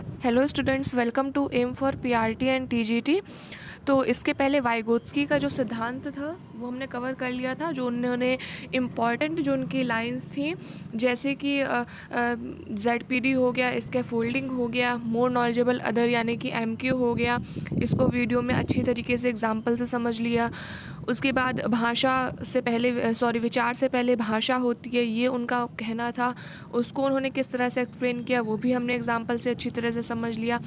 Hello students, welcome to M for PRT and TGT. तो इसके पहले वाइगोत्स्की का जो सिद्धांत था वो हमने कवर कर लिया था। जो उन्होंने इम्पॉर्टेंट जो उनकी लाइंस थी, जैसे कि जेडपीडी हो गया, स्कैफोल्डिंग हो गया, मोर नॉलेजेबल अदर यानी कि एमक्यू हो गया, इसको वीडियो में अच्छी तरीके से एग्जांपल से समझ लिया। उसके बाद भाषा से पहले विचार से पहले भाषा होती है, ये उनका कहना था। उसको उन्होंने किस तरह से एक्सप्लेन किया वो भी हमने एग्जांपल से अच्छी तरह से समझ लिया।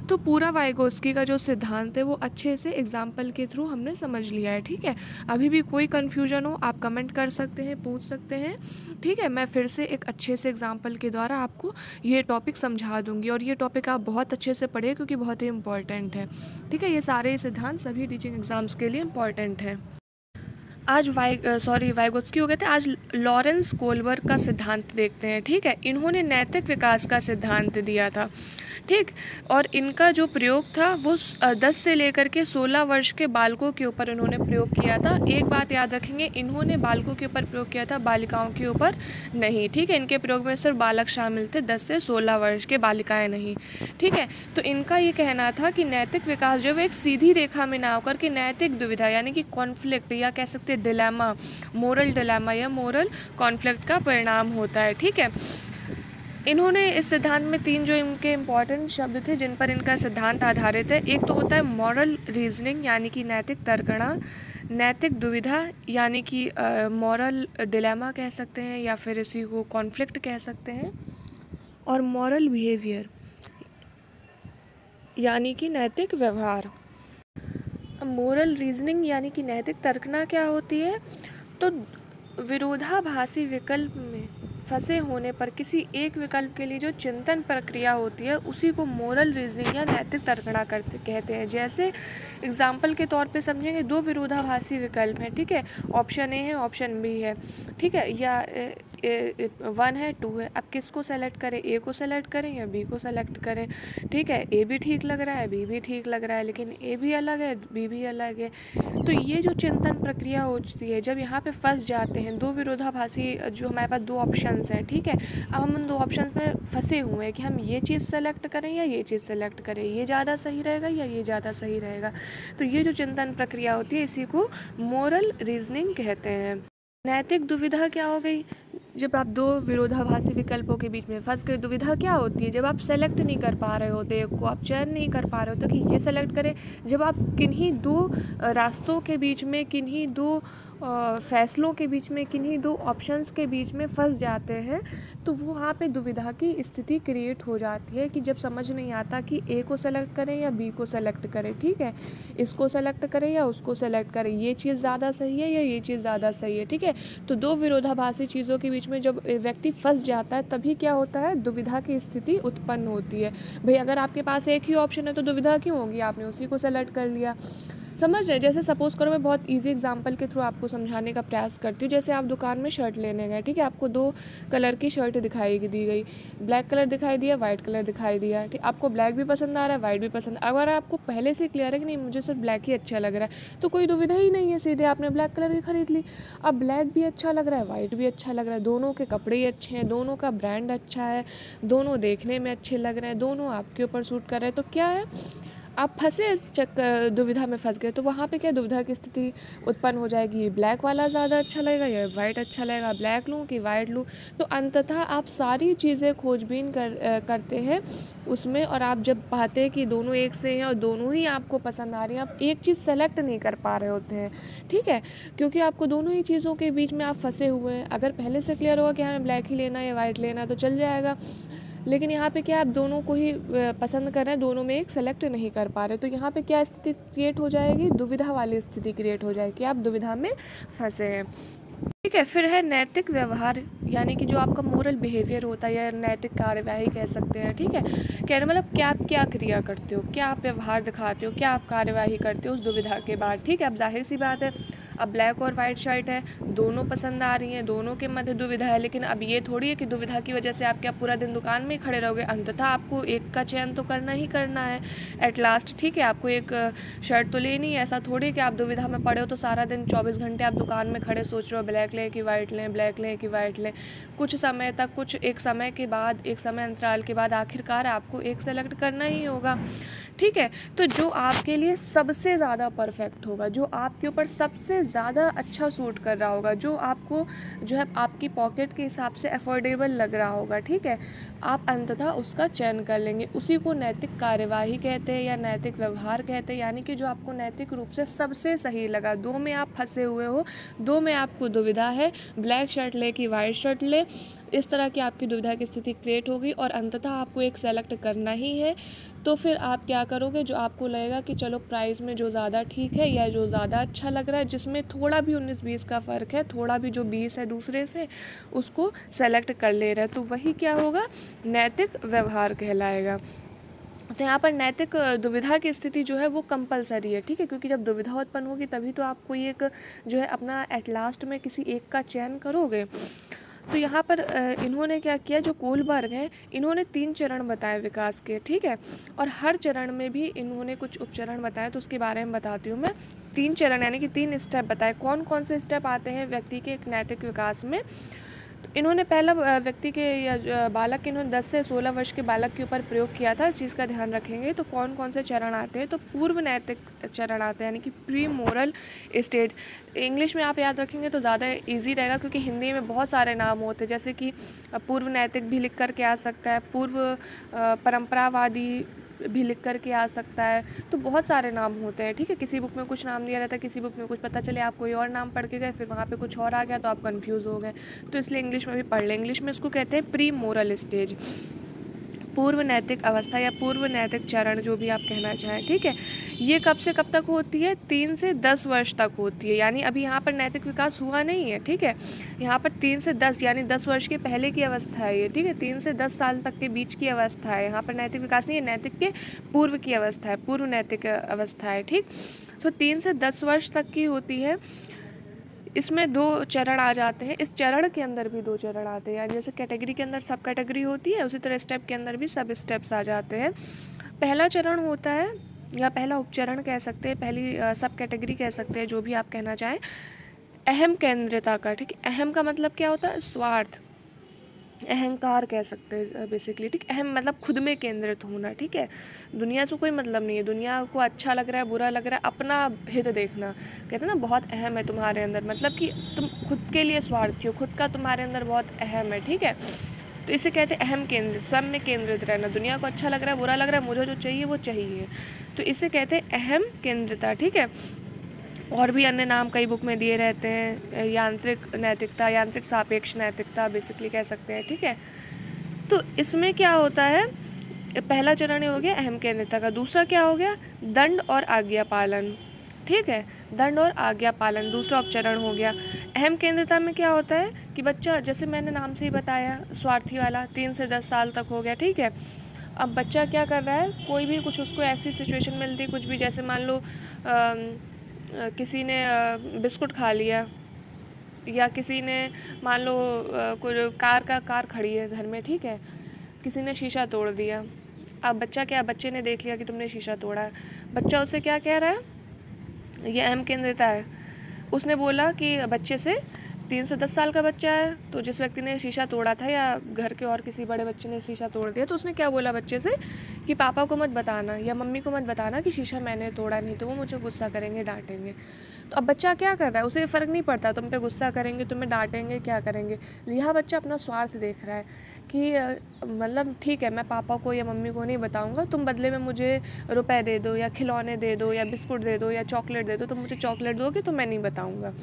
तो पूरा वाइगोत्स्की का जो सिद्धांत है वो अच्छे से एग्जाम्पल के थ्रू हमने समझ लिया है। ठीक है, अभी भी कोई कन्फ्यूजन हो आप कमेंट कर सकते हैं, पूछ सकते हैं। ठीक है, मैं फिर से एक अच्छे से एग्जाम्पल के द्वारा आपको ये टॉपिक समझा दूंगी, और ये टॉपिक आप बहुत अच्छे से पढ़िए क्योंकि बहुत ही इंपॉर्टेंट है। ठीक है, ये सारे सिद्धांत सभी टीचिंग एग्जाम्स के लिए इंपॉर्टेंट है। आज वाइगोत्स्की हो गए थे। आज लॉरेंस कोहलबर्ग का सिद्धांत देखते हैं। ठीक है, इन्होंने नैतिक विकास का सिद्धांत दिया था। ठीक, और इनका जो प्रयोग था वो 10 से लेकर के 16 वर्ष के बालकों के ऊपर इन्होंने प्रयोग किया था। एक बात याद रखेंगे, इन्होंने बालकों के ऊपर प्रयोग किया था, बालिकाओं के ऊपर नहीं। ठीक है, इनके प्रयोग में सिर्फ बालक शामिल थे, 10 से 16 वर्ष के, बालिकाएं नहीं। ठीक है, तो इनका ये कहना था कि नैतिक विकास जो है वो एक सीधी रेखा में ना होकर के नैतिक दुविधा यानी कि कॉन्फ्लिक्ट या कह सकते हैं डिलेमा, मोरल डिलेमा या मोरल कॉन्फ्लिक्ट का परिणाम होता है। ठीक है, इन्होंने इस सिद्धांत में 3 जो इनके इम्पॉर्टेंट शब्द थे जिन पर इनका सिद्धांत आधारित है, एक तो होता है मॉरल रीजनिंग यानी कि नैतिक तर्कणा, नैतिक दुविधा यानी कि मॉरल डिलेमा कह सकते हैं या फिर इसी को कॉन्फ्लिक्ट कह सकते हैं, और मॉरल बिहेवियर यानी कि नैतिक व्यवहार। मोरल रीजनिंग यानी कि नैतिक तर्कना क्या होती है, तो विरोधाभासी विकल्प में फंसे होने पर किसी एक विकल्प के लिए जो चिंतन प्रक्रिया होती है उसी को मोरल रीजनिंग या नैतिक तर्कना कहते हैं। जैसे एग्जाम्पल के तौर पे समझेंगे, 2 विरोधाभासी विकल्प हैं। ठीक है, ऑप्शन ए है, ऑप्शन बी है। ठीक है, या 1 है, 2 है। अब किसको सेलेक्ट करें, ए को सेलेक्ट करें या बी को सेलेक्ट करें। ठीक है, ए भी ठीक लग रहा है, बी भी ठीक लग रहा है, लेकिन ए भी अलग है, बी भी अलग है। तो ये जो चिंतन प्रक्रिया होती है, जब यहाँ पे फंस जाते हैं, 2 विरोधाभासी जो हमारे पास 2 ऑप्शंस हैं। ठीक है, अब हम उन 2 ऑप्शंस में फंसे हुए हैं कि हम ये चीज़ सेलेक्ट करें या ये चीज़ सेलेक्ट करें, ये ज़्यादा सही रहेगा या ये ज़्यादा सही रहेगा। तो ये जो चिंतन प्रक्रिया होती है इसी को मोरल रीजनिंग कहते हैं। नैतिक दुविधा क्या हो गई, जब आप 2 विरोधाभासी विकल्पों के बीच में फंस गए। दुविधा क्या होती है, जब आप सेलेक्ट नहीं कर पा रहे होते, एक को आप चयन नहीं कर पा रहे होते कि ये सेलेक्ट करें। जब आप किन्हीं 2 रास्तों के बीच में, किन्हीं 2 फैसलों के बीच में, किन्हीं 2 ऑप्शंस के बीच में फंस जाते हैं, तो वो वहाँ पे दुविधा की स्थिति क्रिएट हो जाती है कि जब समझ नहीं आता कि ए को सेलेक्ट करें या बी को सेलेक्ट करें। ठीक है, इसको सेलेक्ट करें या उसको सेलेक्ट करें, ये चीज़ ज़्यादा सही है या ये चीज़ ज़्यादा सही है। ठीक है, तो 2 विरोधाभासी चीज़ों के बीच में जब व्यक्ति फंस जाता है तभी क्या होता है, दुविधा की स्थिति उत्पन्न होती है। भाई अगर आपके पास एक ही ऑप्शन है तो दुविधा क्यों होगी, आपने उसी को सेलेक्ट कर लिया। समझ रहे, जैसे सपोज़ करो, मैं बहुत इजी एग्जांपल के थ्रू आपको समझाने का प्रयास करती हूँ। जैसे आप दुकान में शर्ट लेने गए। ठीक है, आपको 2 कलर की शर्ट दिखाई दी गई, ब्लैक कलर दिखाई दिया, वाइट कलर दिखाई दिया। ठीक, आपको ब्लैक भी पसंद आ रहा है, वाइट भी पसंद। अगर आपको पहले से क्लियर है कि नहीं मुझे सिर्फ ब्लैक ही अच्छा लग रहा है, तो कोई दुविधा ही नहीं है, सीधे आपने ब्लैक कलर की खरीद ली। अब ब्लैक भी अच्छा लग रहा है, वाइट भी अच्छा लग रहा है, दोनों के कपड़े ही अच्छे हैं, दोनों का ब्रांड अच्छा है, दोनों देखने में अच्छे लग रहे हैं, दोनों आपके ऊपर सूट कर रहे हैं, तो क्या है, आप फंसे इस दुविधा में फंस गए। तो वहाँ पे क्या दुविधा की स्थिति उत्पन्न हो जाएगी, ब्लैक वाला ज़्यादा अच्छा लगेगा या वाइट अच्छा लगेगा, ब्लैक लूँ कि वाइट लूँ। तो अंततः आप सारी चीज़ें खोजबीन करते हैं उसमें, और आप जब पाते हैं कि दोनों एक से हैं और दोनों ही आपको पसंद आ रही हैं, आप एक चीज़ सेलेक्ट नहीं कर पा रहे होते हैं। ठीक है, क्योंकि आपको दोनों ही चीज़ों के बीच में आप फंसे हुए हैं। अगर पहले से क्लियर होगा कि हमें ब्लैक ही लेना है या वाइट लेना है तो चल जाएगा, लेकिन यहाँ पे क्या आप दोनों को ही पसंद कर रहे हैं, दोनों में एक सेलेक्ट नहीं कर पा रहे, तो यहाँ पे क्या स्थिति क्रिएट हो जाएगी, दुविधा वाली स्थिति क्रिएट हो जाएगी, आप दुविधा में फंसे हैं। ठीक है, फिर है नैतिक व्यवहार यानी कि जो आपका मोरल बिहेवियर होता है या नैतिक कार्यवाही कह सकते हैं। ठीक है, कहने मतलब क्या आप क्या क्रिया करते हो, क्या आप व्यवहार दिखाते हो, क्या आप कार्यवाही करते हो उस दुविधा के बाद। ठीक है, अब जाहिर सी बात है अब ब्लैक और वाइट शर्ट है, दोनों पसंद आ रही हैं, दोनों के मध्य दुविधा है, लेकिन अब ये थोड़ी है कि दुविधा की वजह से आप क्या पूरा दिन दुकान में ही खड़े रहोगे। अंततः आपको एक का चयन तो करना ही करना है एट लास्ट, ठीक है। आपको एक शर्ट तो लेनी है, ऐसा थोड़ी है कि आप दुविधा में पड़े हो तो सारा दिन 24 घंटे आप दुकान में खड़े सोच रहे हो ब्लैक लें कि वाइट लें, ब्लैक लें कि वाइट लें। कुछ समय तक, कुछ एक समय के बाद, एक समय अंतराल के बाद आखिरकार आपको एक सेलेक्ट करना ही होगा, ठीक है। तो जो आपके लिए सबसे ज़्यादा परफेक्ट होगा, जो आपके ऊपर सबसे ज़्यादा अच्छा सूट कर रहा होगा, जो आपको जो है आपकी पॉकेट के हिसाब से अफोर्डेबल लग रहा होगा, ठीक है, आप अंततः उसका चयन कर लेंगे। उसी को नैतिक कार्यवाही कहते हैं या नैतिक व्यवहार कहते हैं, यानी कि जो आपको नैतिक रूप से सबसे सही लगा। दो में आप फंसे हुए हो, दो में आपको दुविधा है, ब्लैक शर्ट ले कि वाइट शर्ट ले, इस तरह की आपकी दुविधा की स्थिति क्रिएट होगी और अंततः आपको एक सेलेक्ट करना ही है। तो फिर आप क्या करोगे, जो आपको लगेगा कि चलो प्राइस में जो ज़्यादा ठीक है या जो ज़्यादा अच्छा लग रहा है, जिसमें थोड़ा भी 19-20 का फ़र्क है, थोड़ा भी जो 20 है दूसरे से, उसको सेलेक्ट कर ले रहा है, तो वही क्या होगा, नैतिक व्यवहार कहलाएगा। तो यहाँ पर नैतिक दुविधा की स्थिति जो है वो कंपलसरी है, ठीक है, क्योंकि जब दुविधा उत्पन्न होगी तभी तो आप कोई एक जो है अपना एट लास्ट में किसी एक का चयन करोगे। तो यहाँ पर इन्होंने क्या किया, जो कोलबर्ग है, इन्होंने 3 चरण बताए विकास के, ठीक है, और हर चरण में भी इन्होंने कुछ उपचरण बताए, तो उसके बारे में बताती हूँ मैं। 3 चरण यानी कि 3 स्टेप बताए। कौन कौन से स्टेप आते हैं व्यक्ति के एक नैतिक विकास में। तो इन्होंने पहला व्यक्ति के या बालक के, इन्होंने 10 से 16 वर्ष के बालक के ऊपर प्रयोग किया था, इस चीज़ का ध्यान रखेंगे। तो कौन कौन से चरण आते हैं, तो पूर्व नैतिक चरण आते हैं, यानी कि प्री मोरल स्टेज। इंग्लिश में आप याद रखेंगे तो ज़्यादा इजी रहेगा, क्योंकि हिंदी में बहुत सारे नाम होते हैं, जैसे कि पूर्व नैतिक भी लिख करके आ सकता है, पूर्व परंपरावादी भी लिख करके आ सकता है, तो बहुत सारे नाम होते हैं, ठीक है। किसी बुक में कुछ नाम दिया रहता है, किसी बुक में कुछ, पता चले आप कोई और नाम पढ़ के गए, फिर वहाँ पे कुछ और आ गया तो आप कंफ्यूज हो गए, तो इसलिए इंग्लिश में भी पढ़ लें। इंग्लिश में इसको कहते हैं प्री मोरल स्टेज, पूर्व नैतिक अवस्था या पूर्व नैतिक चरण, जो भी आप कहना चाहें, ठीक है। ये कब से कब तक होती है, 3 से 10 वर्ष तक होती है, यानी अभी यहाँ पर नैतिक विकास हुआ नहीं है, ठीक है। यहाँ पर 3 से 10 यानी 10 वर्ष के पहले की अवस्था है ये, ठीक है, 3 से 10 साल तक के बीच की अवस्था है। यहाँ पर नैतिक विकास नहीं है, नैतिक के पूर्व की अवस्था है, पूर्व नैतिक अवस्था है, ठीक। तो 3 से 10 वर्ष तक की होती है। इसमें 2 चरण आ जाते हैं, इस चरण के अंदर भी 2 चरण आते हैं, यानी जैसे कैटेगरी के अंदर सब कैटेगरी होती है, उसी तरह स्टेप के अंदर भी सब स्टेप्स आ जाते हैं। पहला चरण होता है, या पहला उपचरण कह सकते हैं, पहली सब कैटेगरी कह सकते हैं, जो भी आप कहना चाहें, अहम केंद्रिता का, ठीक है। अहम का मतलब क्या होता है, स्वार्थ, अहंकार कह सकते हैं बेसिकली, ठीक। अहम मतलब खुद में केंद्रित होना, ठीक है, दुनिया से कोई मतलब नहीं है, दुनिया को अच्छा लग रहा है, बुरा लग रहा है, अपना हित देखना, कहते हैं ना, बहुत अहम है तुम्हारे अंदर, मतलब कि तुम खुद के लिए स्वार्थी हो, खुद का तुम्हारे अंदर बहुत अहम है, ठीक है। तो इसे कहते हैं अहम केंद्रित, सब में केंद्रित रहना, दुनिया को अच्छा लग रहा है, बुरा लग रहा है, मुझे जो चाहिए वो चाहिए, तो इसे कहते हैं अहम केंद्रिता, ठीक है। और भी अन्य नाम कई बुक में दिए रहते हैं, यांत्रिक नैतिकता, यांत्रिक सापेक्ष नैतिकता बेसिकली कह सकते हैं, ठीक है। तो इसमें क्या होता है, पहला चरण हो गया अहम केंद्रिता का, दूसरा क्या हो गया, दंड और आज्ञा पालन, ठीक है, दंड और आज्ञा पालन दूसरा उपचरण हो गया। अहम केंद्रिता में क्या होता है कि बच्चा, जैसे मैंने नाम से ही बताया, स्वार्थी वाला, 3 से 10 साल तक हो गया, ठीक है। अब बच्चा क्या कर रहा है, कोई भी कुछ उसको ऐसी सिचुएशन मिलती, कुछ भी, जैसे मान लो किसी ने बिस्कुट खा लिया, या किसी ने मान लो कोई कार खड़ी है घर में, ठीक है, किसी ने शीशा तोड़ दिया। अब बच्चा क्या, बच्चे ने देख लिया कि तुमने शीशा तोड़ा है, बच्चा उससे क्या कह रहा है, ये अहम केंद्रिता है। उसने बोला कि बच्चे से, 3 से 10 साल का बच्चा है, तो जिस व्यक्ति ने शीशा तोड़ा था या घर के और किसी बड़े बच्चे ने शीशा तोड़ दिया, तो उसने क्या बोला बच्चे से कि पापा को मत बताना या मम्मी को मत बताना कि शीशा मैंने तोड़ा, नहीं तो वो मुझे गुस्सा करेंगे, डांटेंगे। तो अब बच्चा क्या कर रहा है, उसे फ़र्क नहीं पड़ता तुम पे गुस्सा करेंगे, तुम्हें डांटेंगे, क्या करेंगे। यह बच्चा अपना स्वार्थ देख रहा है कि मतलब ठीक है, मैं पापा को या मम्मी को नहीं बताऊँगा, तुम बदले में मुझे रुपए दे दो या खिलौने दे दो या बिस्कुट दे दो या चॉकलेट दे दो, तुम मुझे चॉकलेट दोगे तो मैं नहीं बताऊँगा।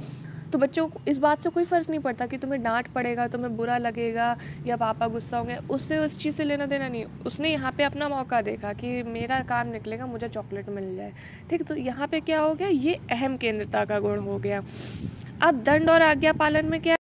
तो बच्चों को इस बात से कोई फ़र्क नहीं पड़ता कि तुम्हें डांट पड़ेगा, तुम्हें बुरा लगेगा या पापा गुस्सा होंगे, उससे उस चीज़ से लेना देना नहीं। उसने यहाँ पे अपना मौका देखा कि मेरा काम निकलेगा, मुझे चॉकलेट मिल जाए, ठीक। तो यहाँ पे क्या हो गया, ये अहम केंद्रिता का गुण हो गया। अब दंड और आज्ञा पालन में क्या,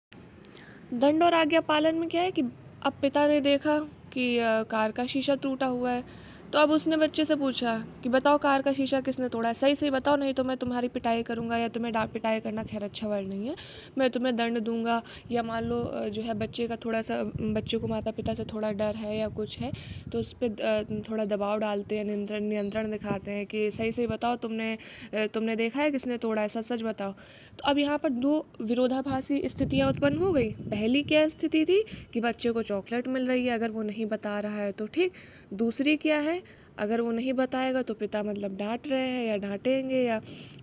दंड और आज्ञा पालन में क्या है कि अब पिता ने देखा कि कार का शीशा टूटा हुआ है, तो अब उसने बच्चे से पूछा कि बताओ कार का शीशा किसने तोड़ा, सही सही बताओ, नहीं तो मैं तुम्हारी पिटाई करूँगा, या तुम्हें डांट पिटाई करना खैर अच्छा वर्ड नहीं है, मैं तुम्हें दंड दूंगा। या मान लो जो है बच्चे का थोड़ा सा, बच्चे को माता पिता से थोड़ा डर है या कुछ है, तो उस पर थोड़ा दबाव डालते हैं, नियंत्रण दिखाते हैं कि सही सही बताओ, तुमने देखा है किसने तोड़ा है, सच सच बताओ। तो अब यहाँ पर दो विरोधाभासी स्थितियाँ उत्पन्न हो गई। पहली क्या स्थिति थी कि बच्चे को चॉकलेट मिल रही है, अगर वो नहीं बता रहा है तो ठीक। दूसरी क्या है, अगर वो नहीं बताएगा तो पिता मतलब डांट रहे हैं या डांटेंगे, या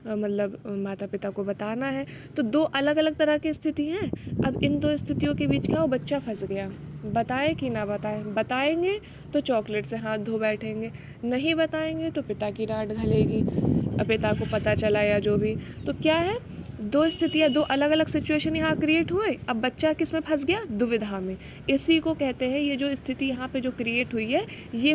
मतलब माता पिता को बताना है। तो दो अलग अलग तरह की स्थिति हैं। अब इन दो स्थितियों के बीच क्या हो, बच्चा फंस गया। बताए कि ना बताए, बताएंगे तो चॉकलेट से हाथ धो बैठेंगे, नहीं बताएंगे तो पिता की डांट घलेगी, पिता को पता चला या जो भी। तो क्या है, दो स्थितियाँ, दो अलग अलग सिचुएशन यहाँ क्रिएट हुए। अब बच्चा किस में फंस गया, दुविधा में। इसी को कहते हैं, ये जो स्थिति यहाँ पे जो क्रिएट हुई है, ये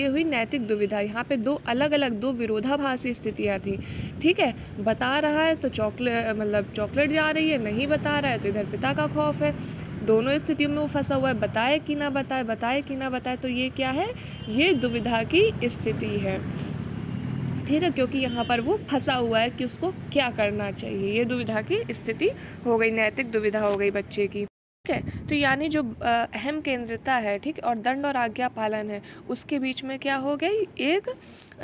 हुई नैतिक दुविधा। यहाँ पे दो अलग अलग, दो विरोधाभासी स्थितियाँ थी। ठीक है, बता रहा है तो चॉकलेट जा रही है, नहीं बता रहा है तो इधर पिता का खौफ है। दोनों स्थितियों में वो फंसा हुआ है, बताए कि ना बताए, बताए कि ना बताए। तो ये क्या है, ये दुविधा की स्थिति है। ठीक है, क्योंकि यहाँ पर वो फंसा हुआ है कि उसको क्या करना चाहिए। ये दुविधा की स्थिति हो गई, नैतिक दुविधा हो गई बच्चे की। ठीक है, तो यानी जो अहम केंद्रिता है, ठीक, और दंड और आज्ञा पालन है, उसके बीच में क्या हो गई, एक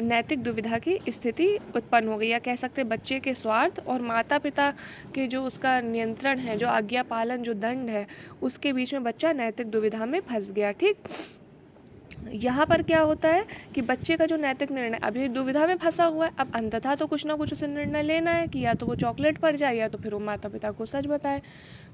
नैतिक दुविधा की स्थिति उत्पन्न हो गई। या कह सकते हैं बच्चे के स्वार्थ और माता पिता के जो उसका नियंत्रण है, जो आज्ञा पालन, जो दंड है, उसके बीच में बच्चा नैतिक दुविधा में फंस गया। ठीक, यहाँ पर क्या होता है कि बच्चे का जो नैतिक निर्णय, अभी दुविधा में फंसा हुआ है, अब अंततः तो कुछ ना कुछ उसे निर्णय लेना है कि या तो वो चॉकलेट पर जाए या तो फिर वो माता पिता को सच बताए।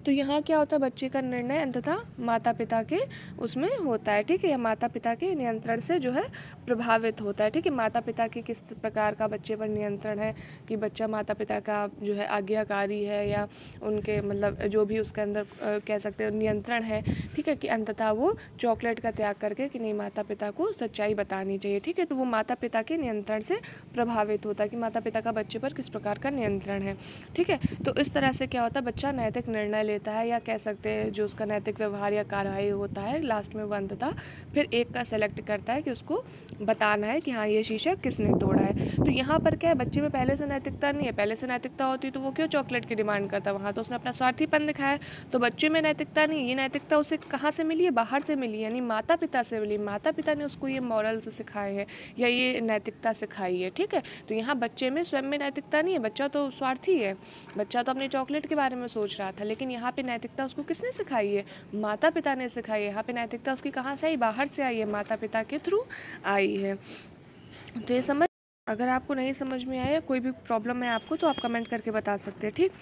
तो यहाँ क्या होता है, बच्चे का निर्णय अंततः माता पिता के उसमें होता है। ठीक है, या माता पिता के नियंत्रण से जो है प्रभावित होता है। ठीक है, माता पिता के किस प्रकार का बच्चे पर नियंत्रण है, कि बच्चा माता पिता का जो है आज्ञाकारी है, या उनके मतलब जो भी उसके अंदर कह सकते हैं नियंत्रण है। ठीक है, कि अंततः वो चॉकलेट का त्याग करके कि नहीं, माता पिता को सच्चाई बतानी चाहिए। ठीक है, तो वो माता पिता के नियंत्रण से प्रभावित होता है कि माता पिता का बच्चे पर किस प्रकार का नियंत्रण है। ठीक है, तो इस तरह से क्या होता है, बच्चा नैतिक निर्णय लेता है, या कह सकते हैं जो उसका नैतिक व्यवहार या कार्रवाई होता है, लास्ट में वो अंततः फिर एक का सेलेक्ट करता है कि उसको बताना है कि हाँ ये शीशा किसने तोड़ा है। तो यहाँ पर क्या है, बच्चे में पहले से नैतिकता नहीं है। पहले से नैतिकता होती तो वो क्यों चॉकलेट की डिमांड करता, वहाँ तो उसने अपना स्वार्थीपन दिखाया। तो बच्चे में नैतिकता नहीं, ये नैतिकता उसे कहाँ से मिली है, बाहर से मिली, यानी माता पिता से मिली। माता पिता ने उसको ये मॉरल्स सिखाए हैं या ये नैतिकता सिखाई है। ठीक है, तो यहाँ बच्चे में स्वयं में नैतिकता नहीं है, बच्चा तो स्वार्थी है, बच्चा तो अपने चॉकलेट के बारे में सोच रहा था। लेकिन यहाँ पे नैतिकता उसको किसने सिखाई है, माता पिता ने सिखाई है। यहाँ पे नैतिकता उसकी कहाँ से आई, बाहर से आई है, माता पिता के थ्रू आई है। तो ये समझ, अगर आपको नहीं समझ में आया, कोई भी प्रॉब्लम है आपको, तो आप कमेंट करके बता सकते हैं। ठीक,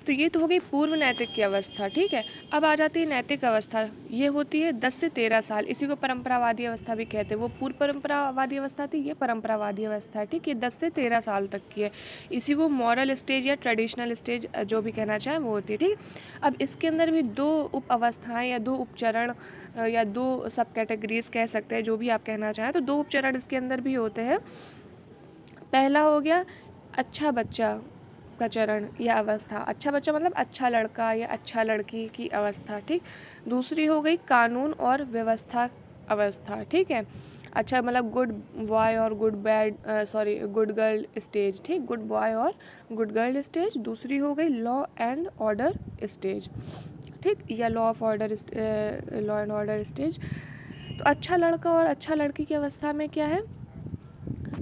तो ये तो हो गई पूर्व नैतिक की अवस्था। ठीक है, अब आ जाती है नैतिक अवस्था। ये होती है 10 से 13 साल, इसी को परंपरावादी अवस्था भी कहते हैं। वो पूर्व परंपरावादी अवस्था थी, ये परंपरावादी अवस्था है। ठीक, ये 10 से 13 साल तक की है। इसी को मॉरल स्टेज या ट्रेडिशनल स्टेज जो भी कहना चाहें वो होती है। ठीक, अब इसके अंदर भी दो उप अवस्थाएँ या दो उपचरण या दो सब कैटेगरीज कह सकते हैं, जो भी आप कहना चाहें। तो दो उपचरण इसके अंदर भी होते हैं। पहला हो गया अच्छा बच्चा का चरण या अवस्था, अच्छा बच्चा मतलब अच्छा लड़का या अच्छा लड़की की अवस्था। ठीक, दूसरी हो गई कानून और व्यवस्था अवस्था। ठीक है, अच्छा मतलब गुड बॉय और गुड गर्ल स्टेज। ठीक, गुड बॉय और गुड गर्ल स्टेज। दूसरी हो गई लॉ एंड ऑर्डर स्टेज। ठीक, या लॉ एंड ऑर्डर स्टेज। तो अच्छा लड़का और अच्छा लड़की की अवस्था में क्या है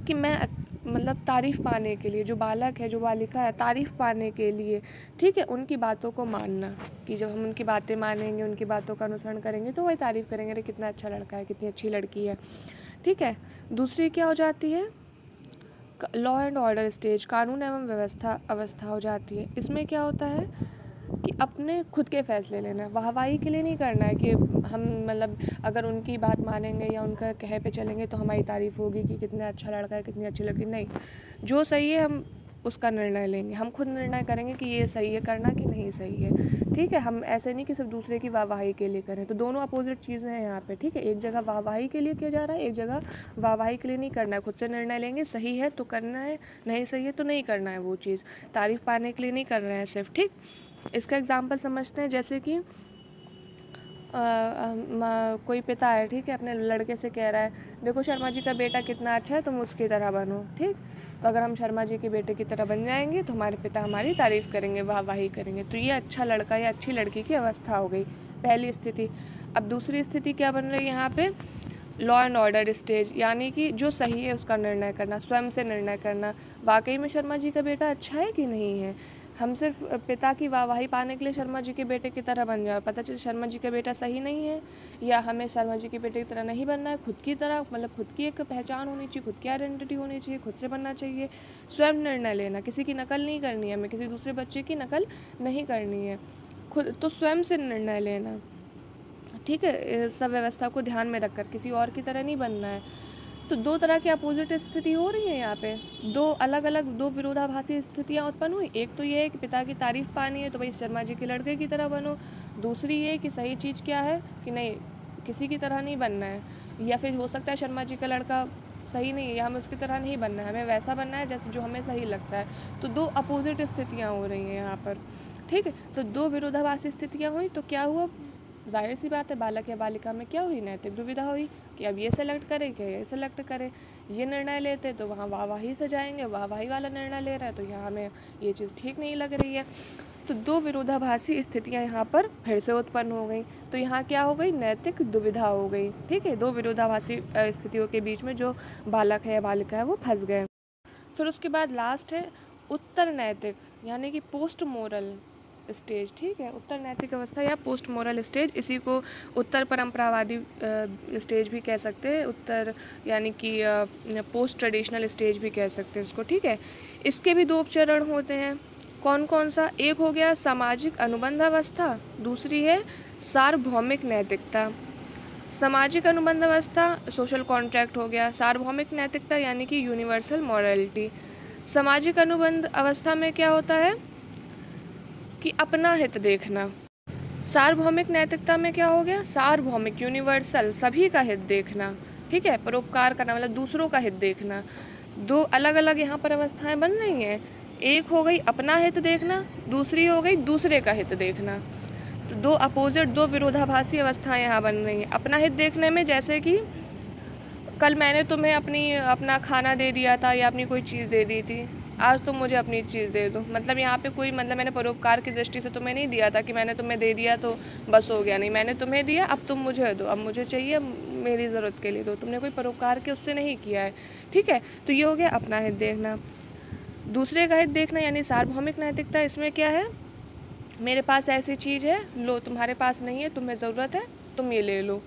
कि मैं मतलब तारीफ़ पाने के लिए, जो बालक है, जो बालिका है, तारीफ़ पाने के लिए, ठीक है, उनकी बातों को मानना, कि जब हम उनकी बातें मानेंगे, उनकी बातों का अनुसरण करेंगे तो वही तारीफ़ करेंगे, अरे कितना अच्छा लड़का है, कितनी अच्छी लड़की है। ठीक है, दूसरी क्या हो जाती है, लॉ एंड ऑर्डर स्टेज, कानून एवं व्यवस्था अवस्था हो जाती है। इसमें क्या होता है कि अपने खुद के फैसले लेना, वाहवाही के लिए नहीं करना है कि हम मतलब अगर उनकी बात मानेंगे या उनका कहे पे चलेंगे तो हमारी तारीफ़ होगी कि कितना अच्छा लड़का है, कितनी अच्छी लड़की। नहीं, जो सही है हम उसका निर्णय लेंगे, हम खुद निर्णय करेंगे कि ये सही है करना कि नहीं सही है। ठीक है, हम ऐसे नहीं कि सिर्फ दूसरे की वाहवाही के लिए करें। तो दोनों अपोजिट चीज़ें हैं यहाँ पे। ठीक है, एक जगह वाहवाही के लिए किया जा रहा है, एक जगह वाहवाही के लिए नहीं करना है। खुद से निर्णय लेंगे, सही है तो करना है, नहीं सही है तो नहीं करना है वो चीज़, तारीफ़ पाने के लिए नहीं कर रहे हैं सिर्फ। ठीक, इसका एग्जाम्पल समझते हैं, जैसे कि कोई पिता है, ठीक है, अपने लड़के से कह रहा है देखो शर्मा जी का बेटा कितना अच्छा है, तुम उसकी तरह बनो, ठीक। तो अगर हम शर्मा जी के बेटे की तरह बन जाएंगे तो हमारे पिता हमारी तारीफ़ करेंगे, वाहवाही करेंगे। तो ये अच्छा लड़का या अच्छी लड़की की अवस्था हो गई, पहली स्थिति। अब दूसरी स्थिति क्या बन रही है यहाँ पे, लॉ एंड ऑर्डर स्टेज, यानी कि जो सही है उसका निर्णय करना, स्वयं से निर्णय करना, वाकई में शर्मा जी का बेटा अच्छा है कि नहीं है। हम सिर्फ पिता की वाहवाही पाने के लिए शर्मा जी के बेटे की तरह बन जाए, पता चले शर्मा जी का बेटा सही नहीं है, या हमें शर्मा जी के बेटे की तरह नहीं बनना है, खुद की तरह, मतलब खुद की एक पहचान होनी चाहिए, खुद की आइडेंटिटी होनी चाहिए, खुद से बनना चाहिए, स्वयं निर्णय लेना, किसी की नकल नहीं करनी है, हमें किसी दूसरे बच्चे की नकल नहीं करनी है, खुद तो स्वयं से निर्णय लेना, ठीक है, सब व्यवस्था को ध्यान में रखकर, किसी और की तरह नहीं बनना है। तो दो तरह की अपोजिट स्थिति हो रही है यहाँ पे, दो अलग अलग, दो विरोधाभासी स्थितियाँ उत्पन्न हुई। एक तो ये है कि पिता की तारीफ पानी है तो भाई शर्मा जी के लड़के की तरह बनो, दूसरी ये कि सही चीज़ क्या है कि नहीं, किसी की तरह नहीं बनना है, या फिर हो सकता है शर्मा जी का लड़का सही नहीं है या हमें उसकी तरह नहीं बनना है, हमें वैसा बनना है जैसे जो हमें सही लगता है। तो दो अपोजिट स्थितियाँ हो रही हैं यहाँ पर, ठीक है। तो दो विरोधाभासी स्थितियाँ हुई तो क्या हुआ, जाहिर सी बात है बालक या बालिका में क्या हुई, नैतिक दुविधा हुई कि अब ये सेलेक्ट करे कि ये सेलेक्ट करे। ये निर्णय लेते तो वहाँ वाहवाही से जाएंगे, वाहवाही वाला निर्णय ले रहा है तो यहाँ हमें ये चीज़ ठीक नहीं लग रही है। तो दो विरोधाभासी स्थितियाँ यहाँ पर फिर से उत्पन्न हो गई। तो यहाँ क्या हो गई, नैतिक दुविधा हो गई, ठीक है। दो विरोधाभासी स्थितियों के बीच में जो बालक है या बालिका है वो फंस गए। फिर उसके बाद लास्ट है उत्तर नैतिक, यानी कि पोस्ट मोरल स्टेज, ठीक है। उत्तर नैतिक अवस्था या पोस्ट मोरल स्टेज, इसी को उत्तर परंपरावादी स्टेज भी कह सकते हैं, उत्तर यानी कि पोस्ट ट्रेडिशनल स्टेज भी कह सकते हैं इसको, ठीक है। इसके भी दो चरण होते हैं, कौन कौन सा, एक हो गया सामाजिक अनुबंध अवस्था, दूसरी है सार्वभौमिक नैतिकता। सामाजिक अनुबंध अवस्था सोशल कॉन्ट्रैक्ट हो गया, सार्वभौमिक नैतिकता यानी कि यूनिवर्सल मॉरलिटी। सामाजिक अनुबंध अवस्था में क्या होता है कि अपना हित देखना। सार्वभौमिक नैतिकता में क्या हो गया, सार्वभौमिक यूनिवर्सल सभी का हित देखना, ठीक है, परोपकार करना, मतलब दूसरों का हित देखना। दो अलग अलग यहाँ पर अवस्थाएं बन रही हैं, एक हो गई अपना हित देखना, दूसरी हो गई दूसरे का हित देखना। तो दो अपोजिट, दो विरोधाभासी अवस्थाएं यहाँ बन रही हैं। अपना हित देखने में जैसे कि कल मैंने तुम्हें अपना खाना दे दिया था या अपनी कोई चीज़ दे दी थी, आज तुम मुझे अपनी चीज़ दे दो, मतलब यहाँ पे कोई, मतलब मैंने परोपकार की दृष्टि से तुम्हें नहीं दिया था कि मैंने तुम्हें दे दिया तो बस हो गया, नहीं, मैंने तुम्हें दिया, अब तुम मुझे दो, अब मुझे चाहिए, मेरी ज़रूरत के लिए दो, तुमने कोई परोपकार के उससे नहीं किया है, ठीक है। तो ये हो गया अपना हित देखना। दूसरे का हित देखना यानी सार्वभौमिक नैतिकता, इसमें क्या है, मेरे पास ऐसी चीज़ है, लो, तुम्हारे पास नहीं है, तुम्हें ज़रूरत है, तुम ये ले लो।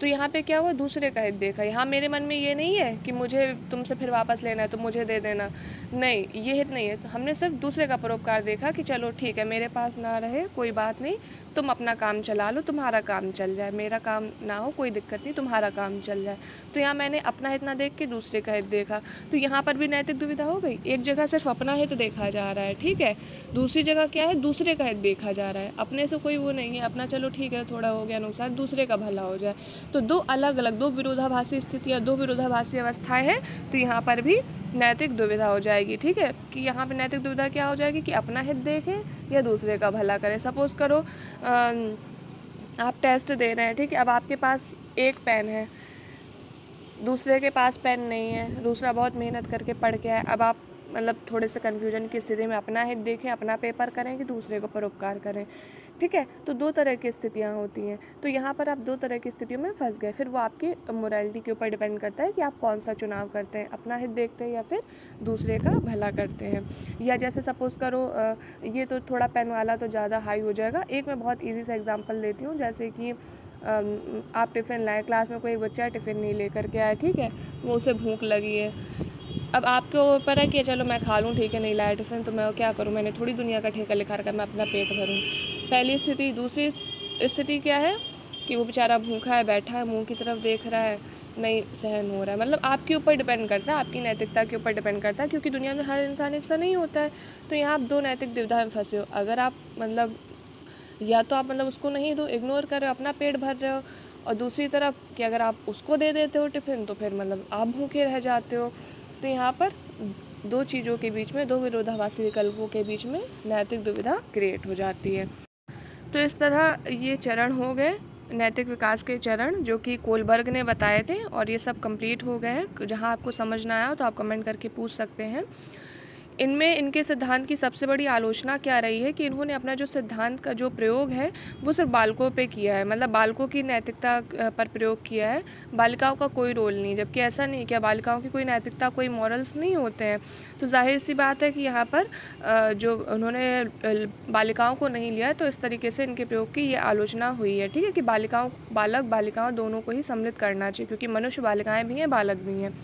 तो यहाँ पे क्या हुआ, दूसरे का हित देखा। यहाँ मेरे मन में ये नहीं है कि मुझे तुमसे फिर वापस लेना है तो मुझे दे देना, नहीं, ये हित नहीं है। हमने सिर्फ दूसरे का परोपकार देखा कि चलो ठीक है, मेरे पास ना रहे कोई बात नहीं, तुम अपना काम चला लो, तुम्हारा काम चल जाए, मेरा काम ना हो कोई दिक्कत नहीं, तुम्हारा काम चल जाए। तो यहाँ मैंने अपना हित ना देख के दूसरे का हित देखा। तो यहाँ पर भी नैतिक दुविधा हो गई, एक जगह सिर्फ अपना हित देखा जा रहा है, ठीक है, दूसरी जगह क्या है, दूसरे का हित देखा जा रहा है। अपने से कोई वो नहीं है, अपना चलो ठीक है, थोड़ा हो गया नुकसान, दूसरे का भला हो जाए। तो दो अलग अलग, दो विरोधाभासी स्थितियाँ, दो विरोधाभासी अवस्थाएं हैं। तो यहाँ पर भी नैतिक दुविधा हो जाएगी, ठीक है, कि यहाँ पे नैतिक दुविधा क्या हो जाएगी कि अपना हित देखें या दूसरे का भला करें। सपोज करो आप टेस्ट दे रहे हैं, ठीक है, अब आपके पास एक पेन है, दूसरे के पास पेन नहीं है, दूसरा बहुत मेहनत करके पढ़ के आए, अब आप मतलब थोड़े से कन्फ्यूजन की स्थिति में अपना हित देखें, अपना पेपर करें कि दूसरे को परोपकार करें, ठीक है। तो दो तरह की स्थितियाँ होती हैं। तो यहाँ पर आप दो तरह की स्थितियों में फंस गए। फिर वो आपकी मोरालिटी के ऊपर डिपेंड करता है कि आप कौन सा चुनाव करते हैं, अपना हित देखते हैं या फिर दूसरे का भला करते हैं। या जैसे सपोज़ करो, ये तो थोड़ा पेन वाला तो ज़्यादा हाई हो जाएगा, एक मैं बहुत ईजी सा एग्जाम्पल देती हूँ। जैसे कि आप टिफ़िन लाए, क्लास में कोई बच्चा टिफ़िन नहीं लेकर के आया, ठीक है, वो उसे भूख लगी है, अब आपके ऊपर है कि चलो मैं खा लूँ, ठीक है, नहीं लाया टिफ़िन तो मैं क्या करूँ, मैंने थोड़ी दुनिया का ठेका लिखा रखा, मैं अपना पेट भरूँ, पहली स्थिति। दूसरी स्थिति क्या है कि वो बेचारा भूखा है, बैठा है, मुंह की तरफ देख रहा है, नहीं सहन हो रहा है। मतलब आपके ऊपर डिपेंड करता है, आपकी नैतिकता के ऊपर डिपेंड करता है, क्योंकि दुनिया में हर इंसान एक सा नहीं होता है। तो यहाँ आप दो नैतिक दुविधा में फंसे हो। अगर आप मतलब या तो आप मतलब उसको नहीं दो, इग्नोर कर रहे हो, अपना पेट भर रहे हो, और दूसरी तरफ कि अगर आप उसको दे देते हो टिफ़िन तो फिर मतलब आप भूखे रह जाते हो। तो यहाँ पर दो चीज़ों के बीच में, दो विरोधाभासी विकल्पों के बीच में नैतिक दुविधा क्रिएट हो जाती है। तो इस तरह ये चरण हो गए नैतिक विकास के चरण जो कि कोलबर्ग ने बताए थे, और ये सब कंप्लीट हो गए हैं। जहाँ आपको समझ ना आया तो आप कमेंट करके पूछ सकते हैं। इनमें इनके सिद्धांत की सबसे बड़ी आलोचना क्या रही है कि इन्होंने अपना जो सिद्धांत का जो प्रयोग है वो सिर्फ बालकों पे किया है, मतलब बालकों की नैतिकता पर प्रयोग किया है, बालिकाओं का कोई रोल नहीं। जबकि ऐसा नहीं, क्या बालिकाओं की कोई नैतिकता, कोई मॉरल्स नहीं होते हैं? तो जाहिर सी बात है कि यहाँ पर जो उन्होंने बालिकाओं को नहीं लिया, तो इस तरीके से इनके प्रयोग की ये आलोचना हुई है। ठीक है, कि बालिकाओं दोनों को ही सम्मिलित करना चाहिए, क्योंकि मनुष्य बालिकाएँ भी हैं, बालक भी हैं।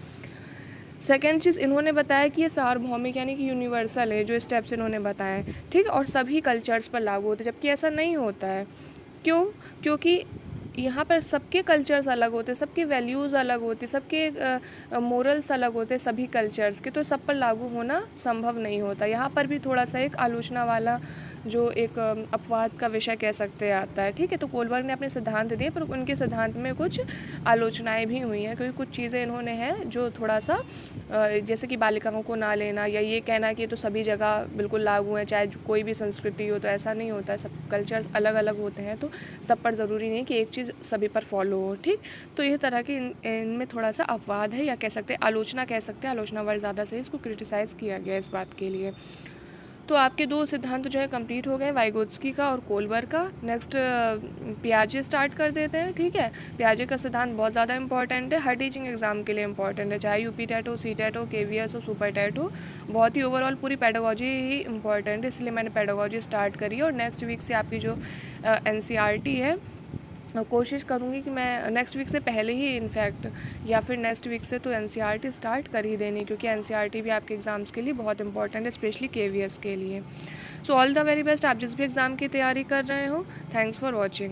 सेकेंड चीज़ इन्होंने बताया कि ये सार्वभौमिक यानी कि यूनिवर्सल है, जो स्टेप्स इन्होंने बताए, ठीक है, और सभी कल्चर्स पर लागू होते हैं। जबकि ऐसा नहीं होता है। क्यों? क्योंकि यहाँ पर सबके कल्चर्स अलग होते हैं, सबके वैल्यूज़ अलग होते हैं, सबके मोरल्स अलग होते हैं सभी कल्चर्स के, तो सब पर लागू होना संभव नहीं होता। यहाँ पर भी थोड़ा सा एक आलोचना वाला जो एक अपवाद का विषय कह सकते आता है। ठीक है, तो कोलबर्ग ने अपने सिद्धांत दिए, पर उनके सिद्धांत में कुछ आलोचनाएं भी हुई हैं, क्योंकि कुछ चीज़ें इन्होंने हैं जो थोड़ा सा जैसे कि बालिकाओं को ना लेना, या ये कहना कि ये तो सभी जगह बिल्कुल लागू है, चाहे कोई भी संस्कृति हो, तो ऐसा नहीं होता है। सब कल्चर्स अलग अलग होते हैं, तो सब पर ज़रूरी नहीं कि एक चीज़ सभी पर फॉलो हो। ठीक, तो ये तरह के इनमें थोड़ा सा अपवाद है, या कह सकते हैं आलोचना, कह सकते हैं आलोचना वर्ड ज़्यादा से इसको क्रिटिसाइज़ किया गया इस बात के लिए। तो आपके दो सिद्धांत जो है कंप्लीट हो गए, वाइगोत्स्की का और कोलबर्ग का। नेक्स्ट पियाजे स्टार्ट कर देते हैं। ठीक है, पियाजे का सिद्धांत बहुत ज़्यादा इंपॉर्टेंट है, हर टीचिंग एग्जाम के लिए इंपॉर्टेंट है, चाहे यूपी टेट हो, सी टेट हो, KVS हो, सुपर टेट हो। बहुत ही ओवरऑल पूरी पेडागोजी ही इंपॉर्टेंट है, इसलिए मैंने पेडागोजी स्टार्ट करी। और नेक्स्ट वीक से आपकी जो NCERT है, कोशिश करूँगी कि मैं नेक्स्ट वीक से पहले ही इनफैक्ट, या फिर नेक्स्ट वीक से तो NCERT स्टार्ट कर ही देनी, क्योंकि NCERT भी आपके एग्ज़ाम्स के लिए बहुत इंपॉर्टेंट है, स्पेशली KVS के लिए। So all the very best, आप जिस भी एग्ज़ाम की तैयारी कर रहे हो। Thanks for watching.